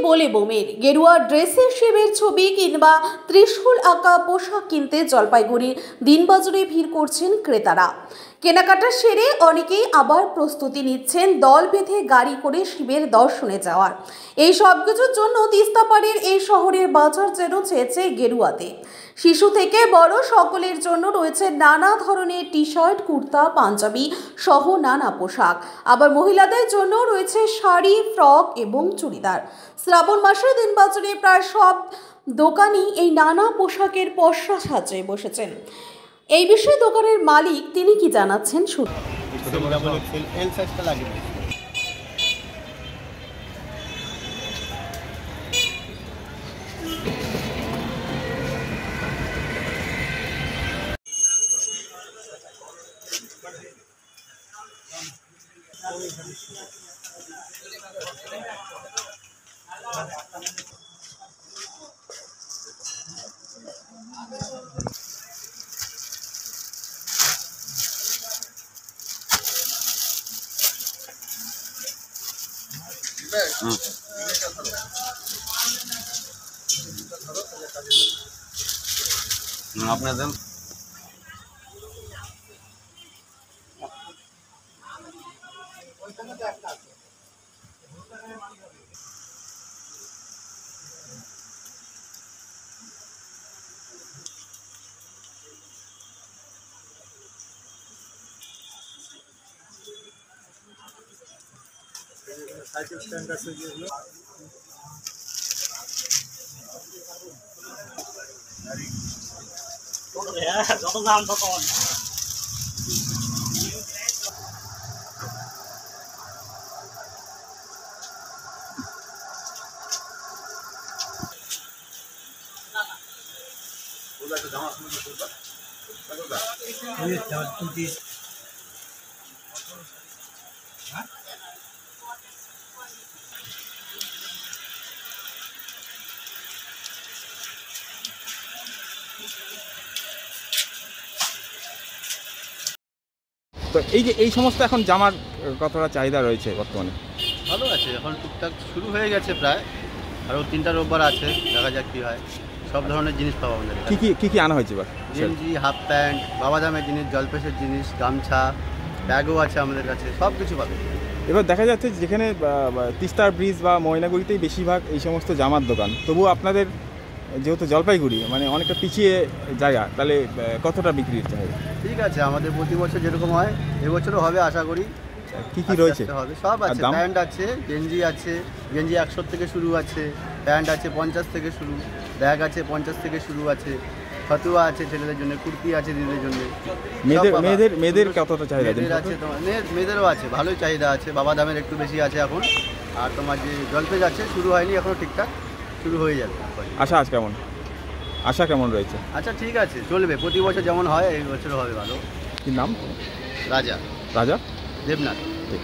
বলে বোমের গেরুয়া ড্রেসের শিবের ছবি কিংবা ত্রিশূল আঁকা পোশাক কিনতে জলপাইগুড়ির দিনবাজারে ভিড় করছেন ক্রেতারা। কেনাকাটা সেরে অনেকেই আবার প্রস্তুতি নিচ্ছেন দল বেঁধে গাড়ি করে শিবের দর্শনে যাওয়ার। এই সব কিছুর জন্য তিস্তাপাড়ের এই শহরের বাজার যেন চেয়েছে গেরুয়াতে। শিশু থেকে বড় সকলের জন্য রয়েছে নানা ধরনের টি শার্ট, কুর্তা, পাঞ্জাবি সহ নানা পোশাক। আবার মহিলাদের জন্য রয়েছে শাড়ি, ফ্রক এবং চুড়িদার। শ্রাবণ মাসে দিনবাজারে প্রায় সব দোকানই এই নানা পোশাকের পসরা সাজিয়ে বসেছেন। এই বিষয়ে দোকানের মালিক তিনি কি জানাচ্ছেন শুনুন। আপনাদের সাইকেল স্ট্যান্ড আছে যেগুলো যত দাম তত তো এই সমস্ত এখন জামার কতটা চাহিদা রয়েছে বর্তমানে? ভালো আছে, এখন টুকটাক শুরু হয়ে গেছে প্রায়, আরও 3টা রোববার আছে, দেখা যাক কী হয়। সব ধরনের জিনিস পাবো আমাদের। কি কি আনা হয়েছে এবার? গেঞ্জি, হাফ প্যান্ট, বাবা দামের জিনিস, জলপেশের জিনিস, গামছা, ব্যাগও আছে আমাদের কাছে, সব কিছু পাবে। এবার দেখা যাচ্ছে যেখানে তিস্তার ব্রিজ বা ময়নাগুড়িতেই বেশিরভাগ এই সমস্ত জামার দোকান, তবুও আপনাদের যেহেতু জলপাইগুড়ি মানে অনেকটা পিছিয়ে জায়গা, তাহলে কতটা বিক্রির চাহিদা? ঠিক আছে, আমাদের প্রতি বছর যেরকম হয় এবছরও হবে আশা করি। কি রয়েছে? হবে, সব আছে। প্যান্ট আছে, গেঞ্জি আছে, গেঞ্জি 100 থেকে শুরু আছে, প্যান্ট আছে 50 থেকে শুরু, ব্যাগ আছে 50 থেকে শুরু আছে, ফতুয়া আছে ছেলেদের জন্য, কুর্তি আছে দিদিদের জন্য। মেয়েদের কতটা চাহিদা আছে? তোমার মেয়েদেরও আছে, ভালোই চাহিদা আছে। বাবা দামের একটু বেশি আছে এখন। আর তোমার যে জলপেজ আছে শুরু হয়নি এখনো, ঠিকঠাক শুরু হয়ে যাবে। আশা কেমন রয়েছে? আচ্ছা, ঠিক আছে, চলবে। প্রতি বছর যেমন হয় এই বছরও হবে ভালো। কি নাম? রাজা দেবনাথ। ঠিক।